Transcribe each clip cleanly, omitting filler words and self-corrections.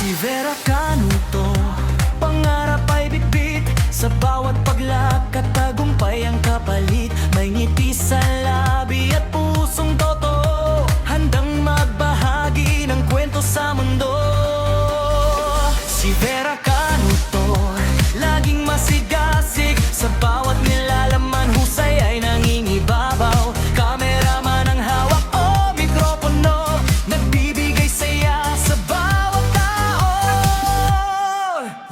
Si Vera Canuto, pangarap ay bitbit. Sa bawat paglakad, tagumpay ang kapalit. May ngiti sa labi at pusong totoo, handang magbahagi ng kwento sa mundo. Si Vera Canuto, laging masigasig. Sa bawat nilalaman, husay ay nangingibabaw. Kameraman ang hawak o mikropono, nagbibigay saya sa bawat tao.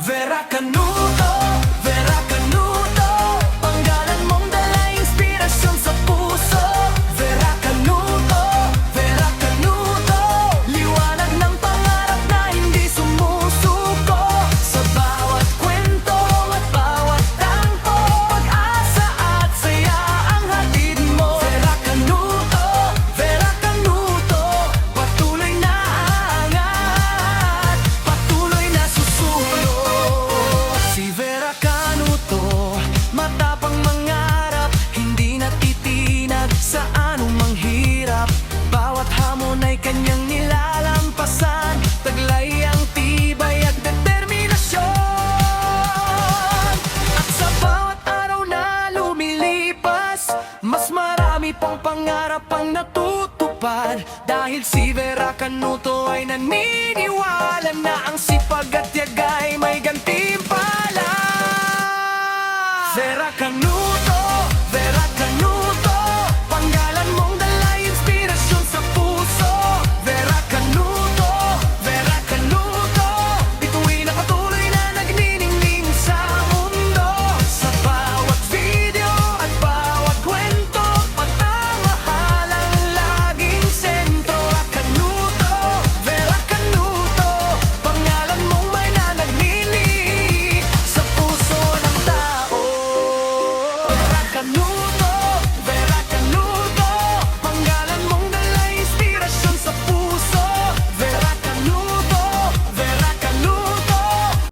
Vera Canuto, Vera Canuto, panggalan mong dala inspirasyon sa puso. Vera Canuto, Vera Canuto, liwanag ng pangarap na hindi sumusuko. Sa bawat kwento at bawat tampo, pag-asa at saya ang hatid mo. Vera Canuto, Vera Canuto, patuloy na angat, patuloy na susunod. Si Vera Canuto, matapang mangarap, hindi natitinag sa anumang hirap. Bawat hamon ay kanyang nilalampasan, taglay ang tibay at determinasyon. At sa bawat araw na lumilipas, mas marami pang pangarap ang natutupad. Dahil si Vera Canuto ay naniniwala na ang sipag at yagay may gantimpala. Vera Canuto, Vera Canuto,